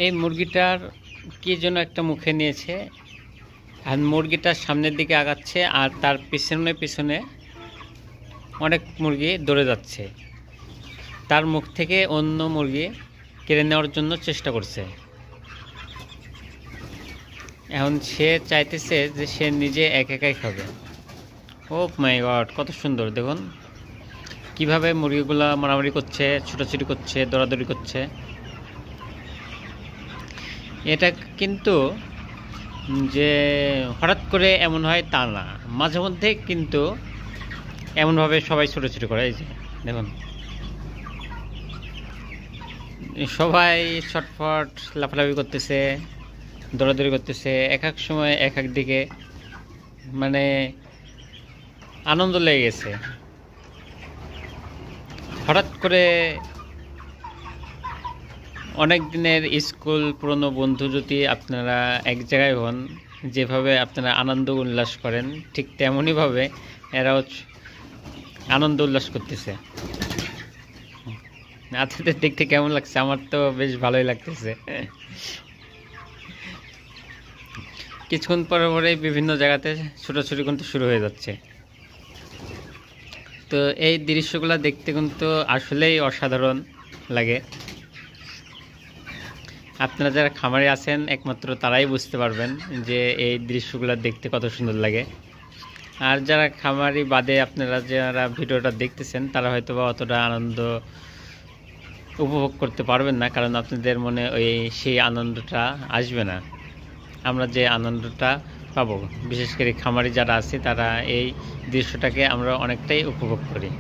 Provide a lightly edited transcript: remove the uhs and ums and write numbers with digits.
এই মুরগিটার কি যেন একটা মুখে নিয়েছে, আর মুরগিটার সামনের দিকে আগাচ্ছে আর তার পিছনে পিছনে অনেক মুরগি দৌড়ে যাচ্ছে। তার মুখ থেকে অন্য মুরগি কেড়ে নেওয়ার জন্য চেষ্টা করছে। এখন সে চাইতেছে যে সে নিজে একাই খাবে। ও মাই গড, কত সুন্দর! দেখুন কিভাবে মুরগিগুলা মারামারি করছে, ছুটাছুটি করছে, দৌড়াদৌড়ি করছে। এটা কিন্তু যে হঠাৎ করে এমন হয় তা না, মাঝে মধ্যে কিন্তু এমনভাবে সবাই ছুটোছুটি করে। এই যে দেখুন, সবাই ছটফট লাফালাফি করতেছে, দৌড়াদৌড়ি করতেছে, এক এক সময় এক এক দিকে, মানে আনন্দ লেগে গেছে। হঠাৎ করে অনেক দিনের স্কুল পুরনো বন্ধু যদি আপনারা এক জায়গায় হন, যেভাবে আপনারা আনন্দ উল্লাস করেন ঠিক তেমনইভাবে এরাও আনন্দ উল্লাস করতেছে। আপনাদের দেখতে কেমন লাগছে? আমার তো বেশ ভালোই লাগতেছে। কিছুক্ষণ পরে পরে বিভিন্ন জায়গাতে ছোটাছুটি কিন্তু শুরু হয়ে যাচ্ছে। তো এই দৃশ্যগুলো দেখতে কিন্তু আসলেই অসাধারণ লাগে। আপনারা যারা খামারে আছেন একমাত্র তারাই বুঝতে পারবেন যে এই দৃশ্যগুলো দেখতে কত সুন্দর লাগে। আর যারা খামারি বাদে আপনারা যারা ভিডিওটা দেখতেছেন তারা হয়তো বা অতটা আনন্দ উপভোগ করতে পারবেন না, কারণ আপনাদের মনে সেই আনন্দটা আসবে না। আমরা যে আনন্দটা পাবো, বিশেষ করে খামারি যারা আছে তারা এই দৃশ্যটাকে আমরা অনেকটাই উপভোগ করি।